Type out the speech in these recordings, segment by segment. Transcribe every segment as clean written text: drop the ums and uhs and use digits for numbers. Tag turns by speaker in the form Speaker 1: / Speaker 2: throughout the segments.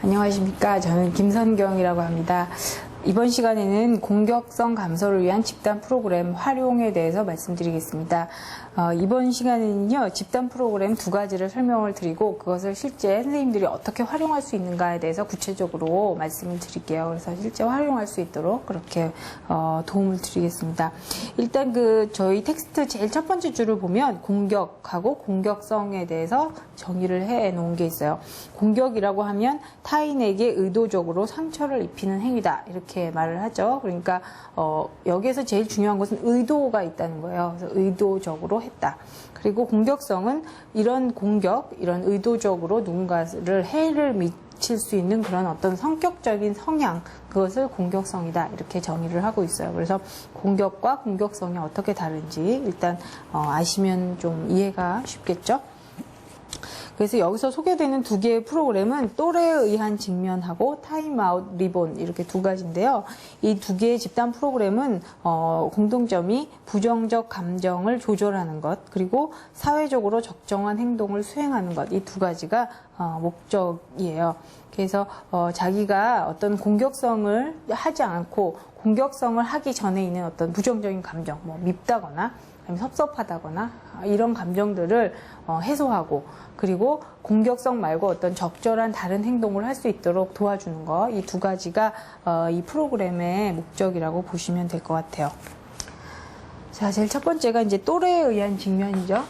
Speaker 1: 안녕하십니까. 저는 김선경이라고 합니다. 이번 시간에는 공격성 감소를 위한 집단 프로그램 활용에 대해서 말씀드리겠습니다. 이번 시간에는요, 집단 프로그램 두 가지를 설명을 드리고 그것을 실제 선생님들이 어떻게 활용할 수 있는가에 대해서 구체적으로 말씀을 드릴게요. 그래서 실제 활용할 수 있도록 그렇게 도움을 드리겠습니다. 일단 저희 텍스트 제일 첫 번째 줄을 보면 공격하고 공격성에 대해서 정의를 해 놓은 게 있어요. 공격이라고 하면 타인에게 의도적으로 상처를 입히는 행위다, 이렇게 말을 하죠. 그러니까 여기에서 제일 중요한 것은 의도가 있다는 거예요. 그래서 의도적으로 했다. 그리고 공격성은 이런 의도적으로 누군가를 해를 미칠 수 있는 그런 어떤 성격적인 성향, 그것을 공격성이다, 이렇게 정의를 하고 있어요. 그래서 공격과 공격성이 어떻게 다른지 일단 아시면 좀 이해가 쉽겠죠? 그래서 여기서 소개되는 두 개의 프로그램은 또래에 의한 직면하고 타임아웃 리본, 이렇게 두 가지인데요. 이 두 개의 집단 프로그램은 공통점이 부정적 감정을 조절하는 것, 그리고 사회적으로 적정한 행동을 수행하는 것, 이 두 가지가 목적이에요. 그래서 자기가 어떤 공격성을 하지 않고 공격성을 하기 전에 있는 어떤 부정적인 감정, 밉다거나 아니면 섭섭하다거나 이런 감정들을 해소하고, 그리고 공격성 말고 어떤 적절한 다른 행동을 할 수 있도록 도와주는 거, 이 두 가지가 이 프로그램의 목적이라고 보시면 될 것 같아요. 자, 제일 첫 번째가 이제 또래에 의한 직면이죠.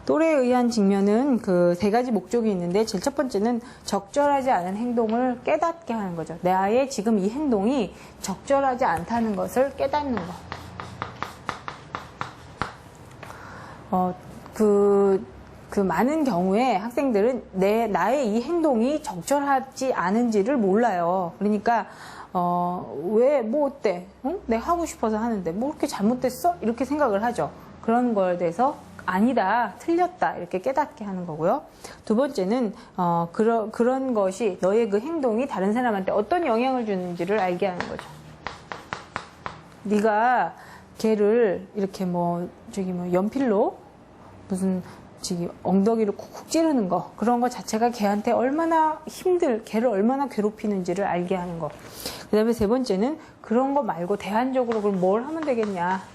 Speaker 1: 또래에 의한 직면은 그 세 가지 목적이 있는데, 제일 첫 번째는 적절하지 않은 행동을 깨닫게 하는 거죠. 나의 지금 이 행동이 적절하지 않다는 것을 깨닫는 거. 그 많은 경우에 학생들은 나의 이 행동이 적절하지 않은지를 몰라요. 그러니까 왜, 어때? 응? 내가 하고 싶어서 하는데 뭐 그렇게 잘못됐어? 이렇게 생각을 하죠. 그런 거에 대해서 아니다, 틀렸다, 이렇게 깨닫게 하는 거고요. 두 번째는 그런 것이, 너의 그 행동이 다른 사람한테 어떤 영향을 주는지를 알게 하는 거죠. 네가 걔를 이렇게 연필로 무슨 엉덩이를 쿡쿡 찌르는 거, 그런 거 자체가 걔한테 얼마나 걔를 얼마나 괴롭히는지를 알게 하는 거. 그 다음에 세 번째는 그런 거 말고 대안적으로 그럼 뭘 하면 되겠냐.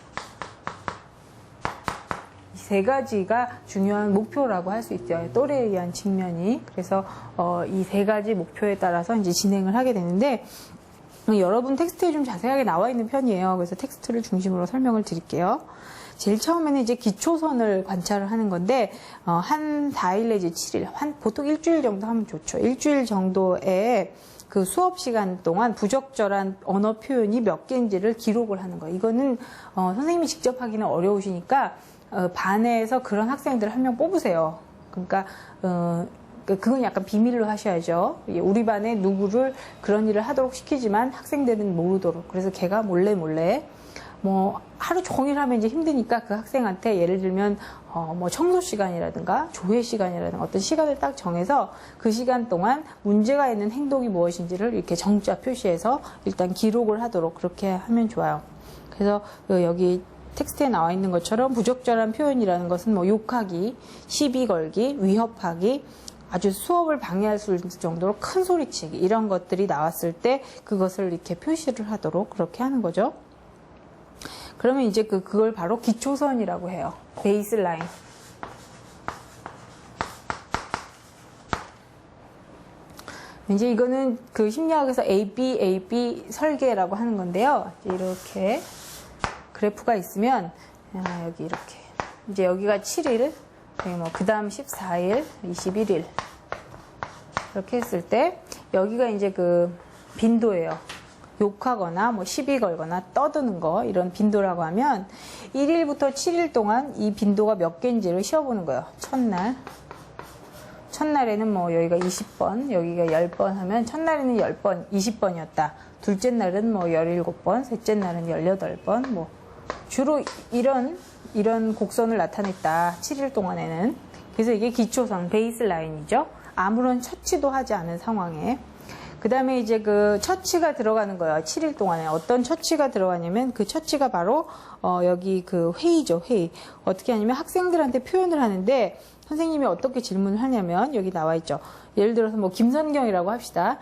Speaker 1: 세 가지가 중요한 목표라고 할 수 있죠. 또래에 의한 직면이. 그래서 이 세 가지 목표에 따라서 이제 진행을 하게 되는데, 여러분 텍스트에 좀 자세하게 나와 있는 편이에요. 그래서 텍스트를 중심으로 설명을 드릴게요. 제일 처음에는 이제 기초선을 관찰을 하는 건데, 한 4일 내지 7일, 보통 일주일 정도 하면 좋죠. 일주일 정도의 그 수업 시간 동안 부적절한 언어 표현이 몇 개인지를 기록을 하는 거예요. 이거는 선생님이 직접 하기는 어려우시니까 반에서 그런 학생들 한 명 뽑으세요. 그러니까 그건 약간 비밀로 하셔야죠. 우리 반에 누구를 그런 일을 하도록 시키지만 학생들은 모르도록. 그래서 걔가 몰래 하루 종일 하면 이제 힘드니까 그 학생한테 예를 들면 청소 시간이라든가 조회 시간이라든가 어떤 시간을 딱 정해서 그 시간 동안 문제가 있는 행동이 무엇인지를 이렇게 정자 표시해서 일단 기록을 하도록 그렇게 하면 좋아요. 그래서 여기 텍스트에 나와 있는 것처럼 부적절한 표현이라는 것은 욕하기, 시비 걸기, 위협하기, 아주 수업을 방해할 수 있을 정도로 큰 소리치기, 이런 것들이 나왔을 때 그것을 이렇게 표시를 하도록 그렇게 하는 거죠. 그러면 이제 그걸 바로 기초선이라고 해요. 베이스라인. 이제 이거는 그 심리학에서 AB 설계라고 하는 건데요. 이렇게 그래프가 있으면 여기 이렇게 이제 여기가 7일, 그 다음 14일, 21일 이렇게 했을 때 여기가 이제 그 빈도예요. 욕하거나 시비 걸거나 떠드는 거, 이런 빈도라고 하면 1일부터 7일 동안 이 빈도가 몇 개인지를 쉬어보는 거예요. 첫날에는 여기가 20번, 여기가 10번 하면 첫날에는 10번, 20번이었다. 둘째 날은 17번, 셋째 날은 18번, 주로 이런 곡선을 나타냈다. 7일 동안에는. 그래서 이게 기초선, 베이스라인이죠. 아무런 처치도 하지 않은 상황에. 그 다음에 이제 그 처치가 들어가는 거예요. 7일 동안에. 어떤 처치가 들어가냐면 그 처치가 바로, 여기 그 회의죠, 회의. 어떻게 하냐면 학생들한테 표현을 하는데 선생님이 어떻게 질문을 하냐면 여기 나와 있죠. 예를 들어서 뭐 김선경이라고 합시다.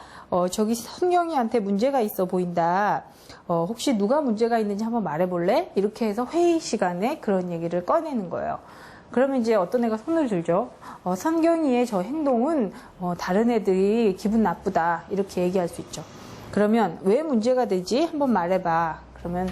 Speaker 1: 저기 선경이한테 문제가 있어 보인다. 혹시 누가 문제가 있는지 한번 말해볼래? 이렇게 해서 회의 시간에 그런 얘기를 꺼내는 거예요. 그러면 이제 어떤 애가 손을 들죠. 선경이의 저 행동은 다른 애들이 기분 나쁘다. 이렇게 얘기할 수 있죠. 그러면 왜 문제가 되지? 한번 말해봐. 그러면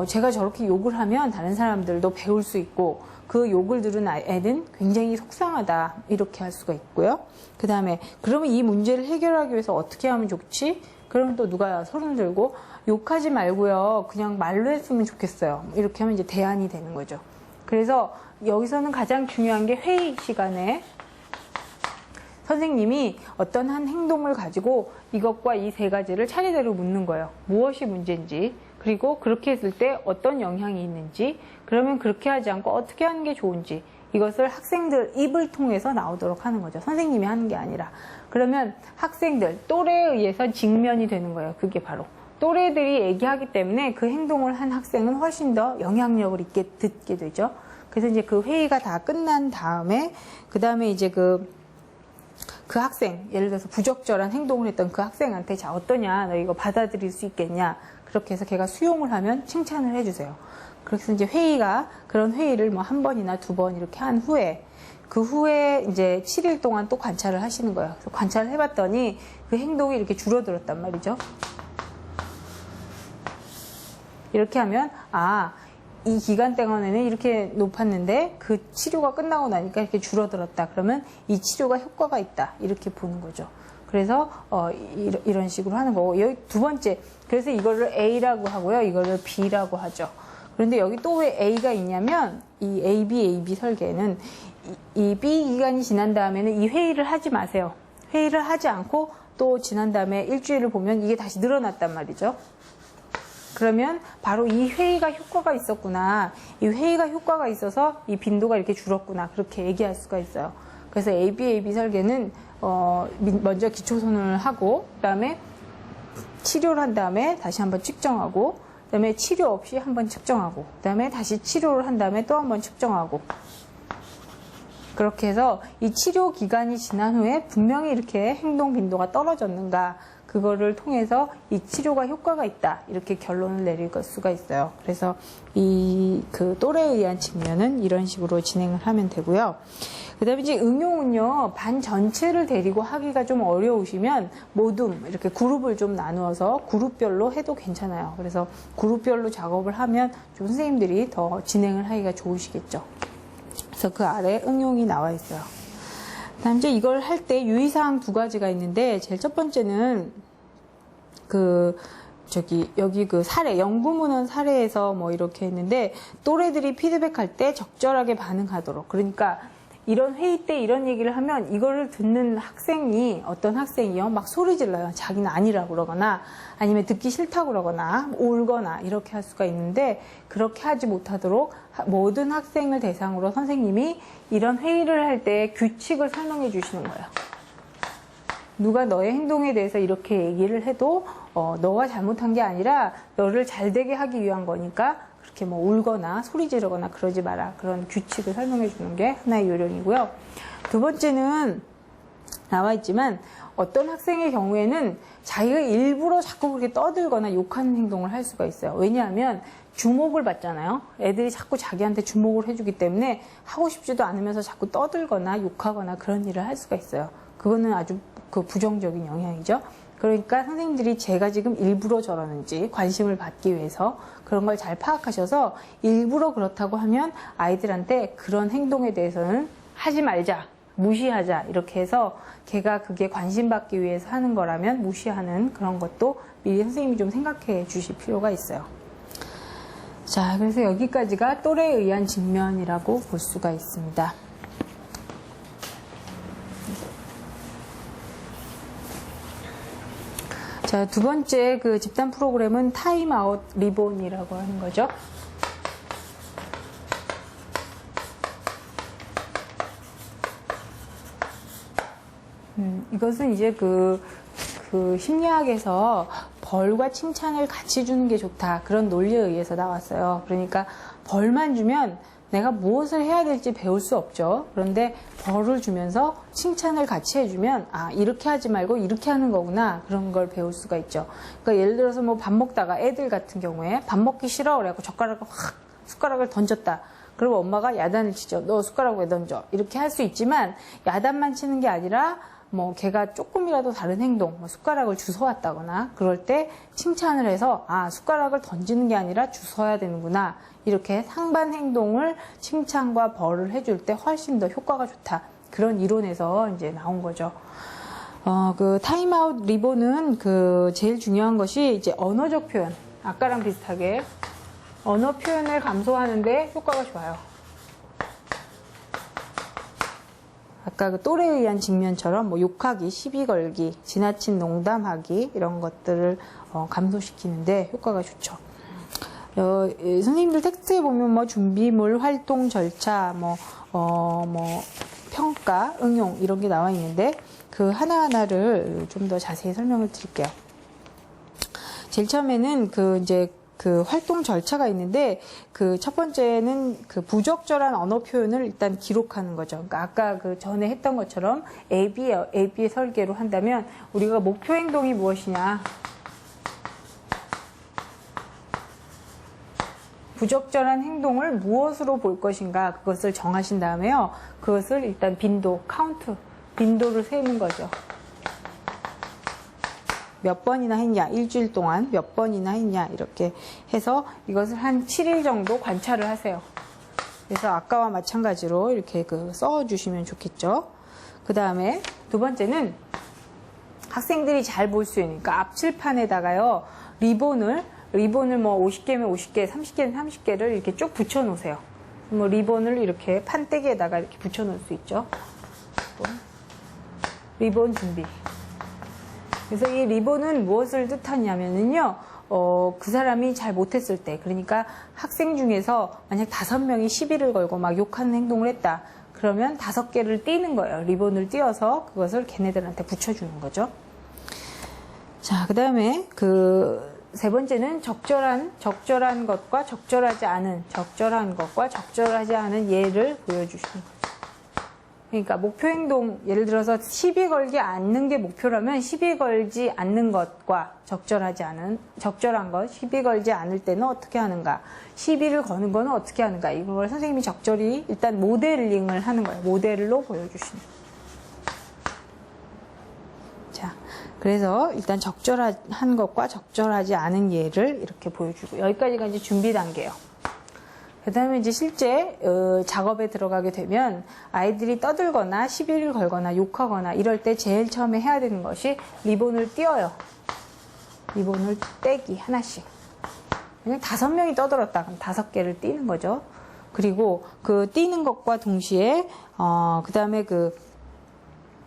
Speaker 1: 제가 저렇게 욕을 하면 다른 사람들도 배울 수 있고 그 욕을 들은 애는 굉장히 속상하다. 이렇게 할 수가 있고요. 그 다음에 그러면 이 문제를 해결하기 위해서 어떻게 하면 좋지? 그러면 또 누가 손을 들고 욕하지 말고요. 그냥 말로 했으면 좋겠어요. 이렇게 하면 이제 대안이 되는 거죠. 그래서 여기서는 가장 중요한 게 회의 시간에 선생님이 어떤 한 행동을 가지고 이것과 이 세 가지를 차례대로 묻는 거예요. 무엇이 문제인지, 그리고 그렇게 했을 때 어떤 영향이 있는지, 그러면 그렇게 하지 않고 어떻게 하는 게 좋은지, 이것을 학생들 입을 통해서 나오도록 하는 거죠. 선생님이 하는 게 아니라. 그러면 학생들, 또래에 의해서 직면이 되는 거예요. 그게 바로. 또래들이 얘기하기 때문에 그 행동을 한 학생은 훨씬 더 영향력을 있게 듣게 되죠. 그래서 이제 그 회의가 다 끝난 다음에, 그 다음에 이제 그 학생, 예를 들어서 부적절한 행동을 했던 그 학생한테 자, 어떠냐? 너 이거 받아들일 수 있겠냐? 그렇게 해서 걔가 수용을 하면 칭찬을 해주세요. 그래서 이제 회의가, 그런 회의를 뭐 한 번이나 두 번 이렇게 한 후에, 그 후에 이제 7일 동안 또 관찰을 하시는 거예요. 그래서 관찰을 해봤더니 그 행동이 이렇게 줄어들었단 말이죠. 이렇게 하면, 이 기간 동안에는 이렇게 높았는데 그 치료가 끝나고 나니까 이렇게 줄어들었다. 그러면 이 치료가 효과가 있다. 이렇게 보는 거죠. 그래서 이런 식으로 하는 거고, 여기 두 번째, 그래서 이거를 A라고 하고요. 이거를 B라고 하죠. 그런데 여기 또 왜 A가 있냐면 이 AB 설계는 이 B 기간이 지난 다음에는 이 회의를 하지 마세요. 회의를 하지 않고 또 지난 다음에 일주일을 보면 이게 다시 늘어났단 말이죠. 그러면 바로 이 회의가 효과가 있었구나. 이 회의가 효과가 있어서 이 빈도가 이렇게 줄었구나. 그렇게 얘기할 수가 있어요. 그래서 AB 설계는 먼저 기초선언을 하고, 그 다음에 치료를 한 다음에 다시 한번 측정하고, 그 다음에 치료 없이 한번 측정하고, 그 다음에 다시 치료를 한 다음에 또 한번 측정하고, 그렇게 해서 이 치료 기간이 지난 후에 분명히 이렇게 행동 빈도가 떨어졌는가, 그거를 통해서 이 치료가 효과가 있다. 이렇게 결론을 내릴 수가 있어요. 그래서 그 또래에 의한 측면은 이런 식으로 진행을 하면 되고요. 그 다음에 이제 응용은요, 반 전체를 데리고 하기가 좀 어려우시면 모둠, 이렇게 그룹을 좀 나누어서 그룹별로 해도 괜찮아요. 그래서 그룹별로 작업을 하면 좀 선생님들이 더 진행을 하기가 좋으시겠죠. 그래서 그 아래 응용이 나와 있어요. 다음 이제 이걸 할 때 유의사항 두 가지가 있는데, 제일 첫 번째는 여기 그 사례, 연구문헌 사례에서 뭐 이렇게 했는데, 또래들이 피드백할 때 적절하게 반응하도록. 그러니까 이런 회의 때 이런 얘기를 하면 이거를 듣는 어떤 학생이요, 막 소리 질러요. 자기는 아니라고 그러거나, 아니면 듣기 싫다고 그러거나, 울거나, 이렇게 할 수가 있는데, 그렇게 하지 못하도록 모든 학생을 대상으로 선생님이 이런 회의를 할 때 규칙을 설명해 주시는 거예요. 누가 너의 행동에 대해서 이렇게 얘기를 해도, 너가 잘못한 게 아니라 너를 잘 되게 하기 위한 거니까, 그렇게 뭐 울거나 소리 지르거나 그러지 마라. 그런 규칙을 설명해 주는 게 하나의 요령이고요. 두 번째는 나와 있지만, 어떤 학생의 경우에는 자기가 일부러 자꾸 그렇게 떠들거나 욕하는 행동을 할 수가 있어요. 왜냐하면 주목을 받잖아요. 애들이 자꾸 자기한테 주목을 해주기 때문에 하고 싶지도 않으면서 자꾸 떠들거나 욕하거나 그런 일을 할 수가 있어요. 그거는 아주 부정적인 영향이죠. 그러니까 선생님들이 제가 지금 일부러 저러는지 관심을 받기 위해서 그런 걸 잘 파악하셔서 일부러 그렇다고 하면 아이들한테 그런 행동에 대해서는 하지 말자, 무시하자, 이렇게 해서 걔가 그게 관심 받기 위해서 하는 거라면 무시하는 그런 것도 미리 선생님이 좀 생각해 주실 필요가 있어요. 자, 그래서 여기까지가 또래에 의한 직면이라고 볼 수가 있습니다. 자, 두 번째 그 집단 프로그램은 타임아웃 리본이라고 하는 거죠. 이것은 이제 그 심리학에서 벌과 칭찬을 같이 주는 게 좋다. 그런 논리에 의해서 나왔어요. 그러니까 벌만 주면 내가 무엇을 해야 될지 배울 수 없죠. 그런데 벌을 주면서 칭찬을 같이 해주면 아, 이렇게 하지 말고 이렇게 하는 거구나. 그런 걸 배울 수가 있죠. 그러니까 예를 들어서 뭐 밥 먹다가 애들 같은 경우에 밥 먹기 싫어 그래갖고 숟가락을 던졌다. 그리고 엄마가 야단을 치죠. 너 숟가락 왜 던져? 이렇게 할 수 있지만 야단만 치는 게 아니라 뭐 걔가 조금이라도 다른 행동, 뭐 숟가락을 주워왔다거나 그럴 때 칭찬을 해서 아, 숟가락을 던지는 게 아니라 주워야 되는구나. 이렇게 상반 행동을 칭찬과 벌을 해줄 때 훨씬 더 효과가 좋다. 그런 이론에서 이제 나온 거죠. 그 타임아웃 리본은 그 제일 중요한 것이 이제 언어적 표현. 아까랑 비슷하게 언어 표현을 감소하는데 효과가 좋아요. 아까 그 또래에 의한 직면처럼 뭐 욕하기, 시비 걸기, 지나친 농담하기 이런 것들을 감소시키는데 효과가 좋죠. 선생님들 텍스트에 보면 뭐 준비물, 활동 절차, 뭐 평가, 응용 이런 게 나와 있는데 그 하나하나를 좀 더 자세히 설명을 드릴게요. 제일 처음에는 그 활동 절차가 있는데 그 첫 번째는 그 부적절한 언어 표현을 일단 기록하는 거죠. 그러니까 아까 그 전에 했던 것처럼 AB의 설계로 한다면 우리가 목표 행동이 무엇이냐? 부적절한 행동을 무엇으로 볼 것인가 그것을 정하신 다음에요. 그것을 일단 빈도를 세우는 거죠. 몇 번이나 했냐, 일주일 동안 몇 번이나 했냐 이렇게 해서 이것을 한 7일 정도 관찰을 하세요. 그래서 아까와 마찬가지로 이렇게 써주시면 좋겠죠. 그 다음에 두 번째는 학생들이 잘 볼 수 있는 그러니까 앞칠판에다가요 리본을 뭐 50개면 50개, 30개면 30개를 이렇게 쭉 붙여 놓으세요. 뭐 리본을 이렇게 판때기에다가 이렇게 붙여 놓을 수 있죠. 리본 준비. 그래서 이 리본은 무엇을 뜻하냐면요, 그 사람이 잘 못했을 때, 그러니까 학생 중에서 만약 5명이 시비를 걸고 막 욕하는 행동을 했다. 그러면 5개를 띄는 거예요. 리본을 띄어서 그것을 걔네들한테 붙여주는 거죠. 자, 그 다음에 세 번째는 적절한 것과 적절하지 않은 예를 보여주시는 거죠. 그러니까 목표 행동, 예를 들어서 시비 걸지 않는 게 목표라면 시비 걸지 않는 것과 적절한 것, 시비 걸지 않을 때는 어떻게 하는가, 시비를 거는 거는 어떻게 하는가, 이걸 선생님이 적절히 일단 모델링을 하는 거예요. 모델로 보여주시는 거예요. 자, 그래서 일단 적절한 것과 적절하지 않은 예를 이렇게 보여주고, 여기까지가 이제 준비 단계예요. 그 다음에 이제 실제 작업에 들어가게 되면 아이들이 떠들거나 시비를 걸거나 욕하거나 이럴 때 제일 처음에 해야 되는 것이 리본을 띄어요. 리본을 떼기 하나씩. 그냥 5명이 떠들었다 그럼 5개를 띄는 거죠. 그리고 그 띄는 것과 동시에 그 다음에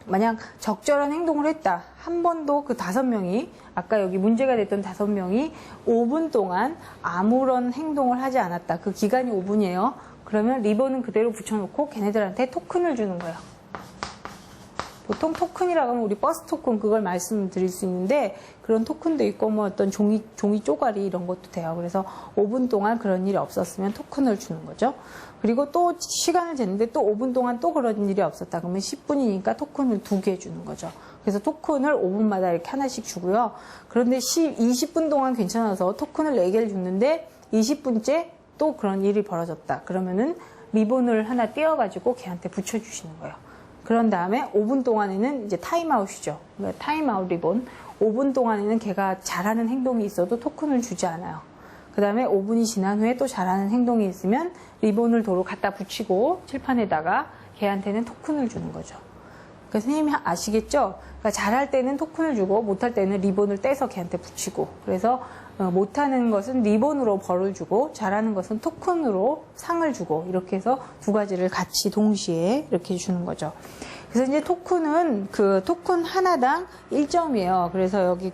Speaker 1: 만약 적절한 행동을 했다. 한 번도 그 5명이, 아까 여기 문제가 됐던 5명이 5분 동안 아무런 행동을 하지 않았다. 그 기간이 5분이에요. 그러면 리본은 그대로 붙여놓고 걔네들한테 토큰을 주는 거예요. 보통 토큰이라고 하면 우리 버스 토큰 그걸 말씀드릴 수 있는데 그런 토큰도 있고 뭐 어떤 종이 쪼가리 이런 것도 돼요. 그래서 5분 동안 그런 일이 없었으면 토큰을 주는 거죠. 그리고 또 시간을 쟀는데 또 5분 동안 또 그런 일이 없었다. 그러면 10분이니까 토큰을 2개 주는 거죠. 그래서 토큰을 5분마다 이렇게 하나씩 주고요. 그런데 20분 동안 괜찮아서 토큰을 4개를 줬는데 20분째 또 그런 일이 벌어졌다. 그러면은 리본을 하나 띄어가지고 걔한테 붙여주시는 거예요. 그런 다음에 5분 동안에는 이제 타임아웃이죠. 그러니까 타임아웃 리본. 5분 동안에는 걔가 잘하는 행동이 있어도 토큰을 주지 않아요. 그 다음에 5분이 지난 후에 또 잘하는 행동이 있으면 리본을 도로 갖다 붙이고 칠판에다가 걔한테는 토큰을 주는 거죠. 그러니까 선생님이 아시겠죠? 그러니까 잘할 때는 토큰을 주고 못할 때는 리본을 떼서 걔한테 붙이고, 그래서 못하는 것은 리본으로 벌을 주고 잘하는 것은 토큰으로 상을 주고, 이렇게 해서 두 가지를 같이 동시에 이렇게 주는 거죠. 그래서 이제 토큰은 토큰 하나당 1점이에요. 그래서 여기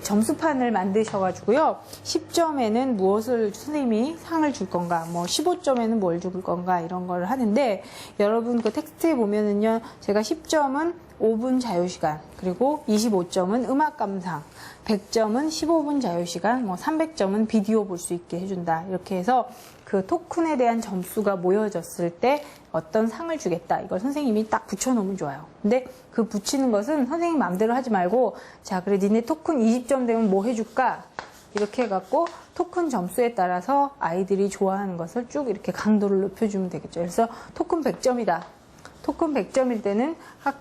Speaker 1: 점수판을 만드셔가지고요. 10점에는 무엇을 선생님이 상을 줄 건가, 뭐 15점에는 뭘 줄 건가 이런 걸 하는데, 여러분 텍스트에 보면은요, 제가 10점은 5분 자유시간, 그리고 25점은 음악 감상, 100점은 15분 자유시간, 300점은 비디오 볼 수 있게 해준다. 이렇게 해서 그 토큰에 대한 점수가 모여졌을 때 어떤 상을 주겠다. 이걸 선생님이 딱 붙여놓으면 좋아요. 근데 그 붙이는 것은 선생님 마음대로 하지 말고, 자, 그래, 니네 토큰 20점 되면 뭐 해줄까? 이렇게 해갖고 토큰 점수에 따라서 아이들이 좋아하는 것을 쭉 이렇게 강도를 높여주면 되겠죠. 그래서 토큰 100점이다. 토큰 100점일 때는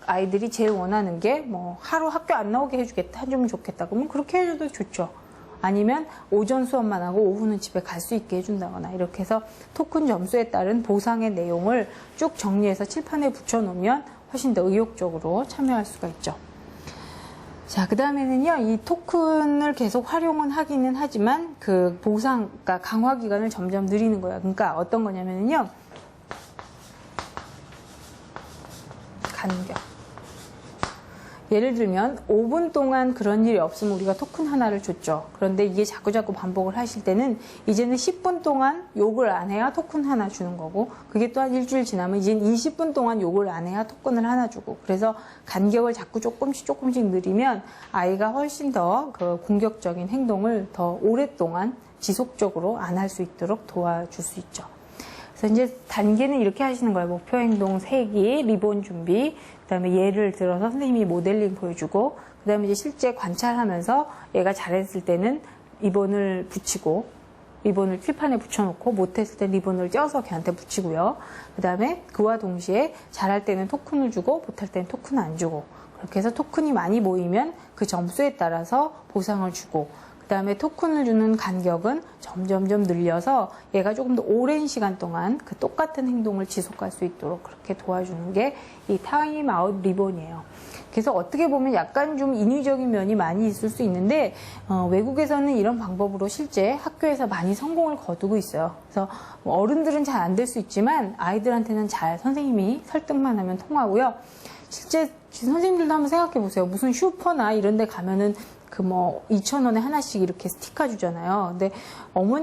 Speaker 1: 아이들이 제일 원하는 게 뭐 하루 학교 안 나오게 해주면 좋겠다. 그러면 그렇게 해줘도 좋죠. 아니면 오전 수업만 하고 오후는 집에 갈 수 있게 해준다거나 이렇게 해서 토큰 점수에 따른 보상의 내용을 쭉 정리해서 칠판에 붙여놓으면 훨씬 더 의욕적으로 참여할 수가 있죠. 자, 그 다음에는요, 이 토큰을 계속 활용은 하기는 하지만 그 보상, 그러니까 강화 기간을 점점 늘리는 거예요. 그러니까 어떤 거냐면요, 간격. 예를 들면 5분 동안 그런 일이 없으면 우리가 토큰 하나를 줬죠. 그런데 이게 자꾸자꾸 반복을 하실 때는 이제는 10분 동안 욕을 안 해야 토큰 하나 주는 거고, 그게 또한 일주일 지나면 이제는 20분 동안 욕을 안 해야 토큰을 하나 주고, 그래서 간격을 자꾸 조금씩 늘리면 아이가 훨씬 더 그 공격적인 행동을 더 오랫동안 지속적으로 안 할 수 있도록 도와줄 수 있죠. 그래서 이제 단계는 이렇게 하시는 거예요. 목표 행동 세기, 리본 준비, 그 다음에 예를 들어서 선생님이 모델링 보여주고, 그 다음에 이제 실제 관찰하면서 얘가 잘했을 때는 리본을 붙이고, 리본을 칠판에 붙여놓고, 못했을 때 리본을 떼어서 걔한테 붙이고요. 그 다음에 그와 동시에 잘할 때는 토큰을 주고, 못할 때는 토큰 안 주고, 그렇게 해서 토큰이 많이 모이면 그 점수에 따라서 보상을 주고, 그 다음에 토큰을 주는 간격은 점점점 늘려서 얘가 조금 더 오랜 시간 동안 그 똑같은 행동을 지속할 수 있도록 그렇게 도와주는 게 이 타임아웃 리본이에요. 그래서 어떻게 보면 약간 좀 인위적인 면이 많이 있을 수 있는데 외국에서는 이런 방법으로 실제 학교에서 많이 성공을 거두고 있어요. 그래서 어른들은 잘 안 될 수 있지만 아이들한테는 잘 선생님이 설득만 하면 통하고요. 실제 선생님들도 한번 생각해 보세요. 무슨 슈퍼나 이런 데 가면은 그 2,000원에 하나씩 이렇게 스티커 주잖아요. 근데 아마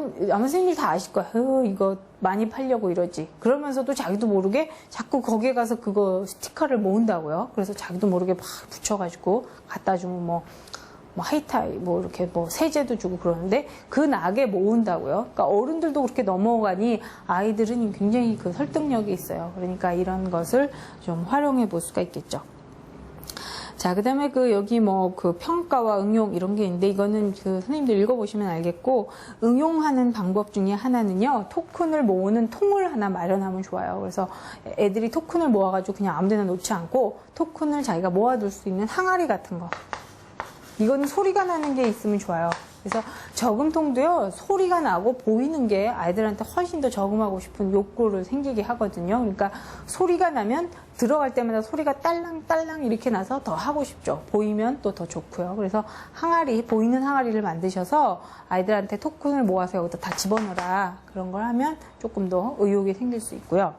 Speaker 1: 선생님들 다 아실 거야. 이거 많이 팔려고 이러지. 그러면서도 자기도 모르게 자꾸 거기에 가서 그거 스티커를 모은다고요. 그래서 자기도 모르게 막 붙여가지고 갖다 주면 하이타이, 이렇게 세제도 주고 그러는데 그 낙에 모은다고요. 그러니까 어른들도 그렇게 넘어가니 아이들은 굉장히 그 설득력이 있어요. 그러니까 이런 것을 좀 활용해 볼 수가 있겠죠. 자, 그 다음에 여기 그 평가와 응용 이런 게 있는데 이거는 선생님들 읽어보시면 알겠고, 응용하는 방법 중에 하나는요, 토큰을 모으는 통을 하나 마련하면 좋아요. 그래서 애들이 토큰을 모아가지고 그냥 아무 데나 놓지 않고 토큰을 자기가 모아둘 수 있는 항아리 같은 거. 이거는 소리가 나는 게 있으면 좋아요. 그래서 저금통도요, 소리가 나고 보이는 게 아이들한테 훨씬 더 저금하고 싶은 욕구를 생기게 하거든요. 그러니까 소리가 나면 들어갈 때마다 소리가 딸랑딸랑 이렇게 나서 더 하고 싶죠. 보이면 또 더 좋고요. 그래서 항아리, 보이는 항아리를 만드셔서 아이들한테 토큰을 모아서 여기다 다 집어넣어라. 그런 걸 하면 조금 더 의욕이 생길 수 있고요.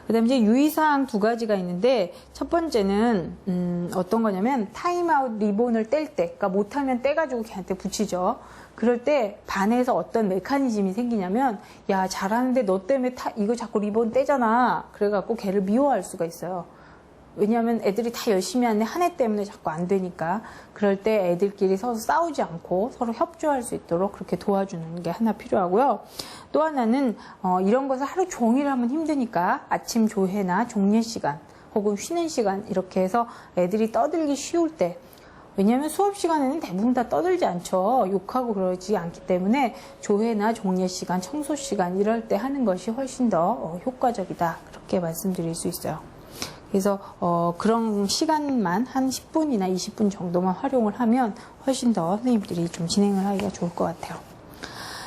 Speaker 1: 그 다음에 이제 유의사항 2가지가 있는데, 첫 번째는, 어떤 거냐면, 타임아웃 리본을 뗄 때, 그러니까 못하면 떼가지고 걔한테 붙이죠. 그럴 때 반에서 어떤 메커니즘이 생기냐면, 야, 잘하는데 너 때문에 이거 자꾸 리본 떼잖아. 그래갖고 걔를 미워할 수가 있어요. 왜냐하면 애들이 다 열심히 하는데 한 해 때문에 자꾸 안 되니까. 그럴 때 애들끼리 서로 싸우지 않고 서로 협조할 수 있도록 그렇게 도와주는 게 하나 필요하고요. 또 하나는 이런 것을 하루 종일 하면 힘드니까 아침 조회나 종례 시간 혹은 쉬는 시간 이렇게 해서 애들이 떠들기 쉬울 때, 왜냐하면 수업 시간에는 대부분 다 떠들지 않죠. 욕하고 그러지 않기 때문에 조회나 종례 시간, 청소 시간 이럴 때 하는 것이 훨씬 더 효과적이다. 그렇게 말씀드릴 수 있어요. 그래서 그런 시간만 한 10분이나 20분 정도만 활용을 하면 훨씬 더 선생님들이 좀 진행을 하기가 좋을 것 같아요.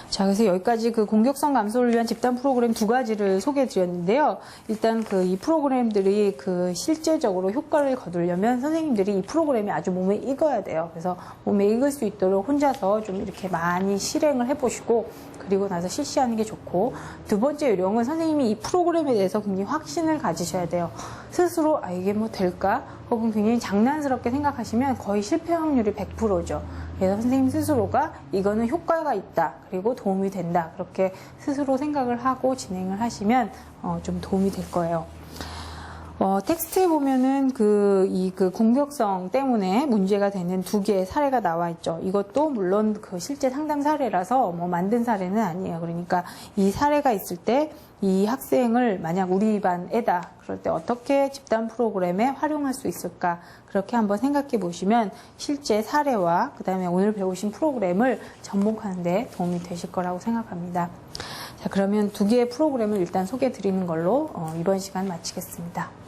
Speaker 1: 자, 그래서 여기까지 그 공격성 감소를 위한 집단 프로그램 2가지를 소개해 드렸는데요. 일단 이 프로그램들이 실제적으로 효과를 거두려면 선생님들이 이 프로그램이 아주 몸에 익어야 돼요. 그래서 몸에 익을 수 있도록 혼자서 좀 이렇게 많이 실행을 해보시고, 그리고 나서 실시하는 게 좋고, 두 번째 요령은 선생님이 이 프로그램에 대해서 굉장히 확신을 가지셔야 돼요. 스스로 이게 될까? 혹은 굉장히 장난스럽게 생각하시면 거의 실패 확률이 100%죠. 그래서 선생님 스스로가 이거는 효과가 있다, 그리고 도움이 된다, 그렇게 스스로 생각을 하고 진행을 하시면 좀 도움이 될 거예요. 텍스트에 보면은 그 공격성 때문에 문제가 되는 2개의 사례가 나와 있죠. 이것도 물론 그 실제 상담 사례라서 뭐 만든 사례는 아니에요. 그러니까 이 사례가 있을 때 이 학생을 만약 우리 반에다 그럴 때 어떻게 집단 프로그램에 활용할 수 있을까? 그렇게 한번 생각해 보시면 실제 사례와 그다음에 오늘 배우신 프로그램을 접목하는 데 도움이 되실 거라고 생각합니다. 자, 그러면 2개의 프로그램을 일단 소개해 드리는 걸로 이번 시간 마치겠습니다.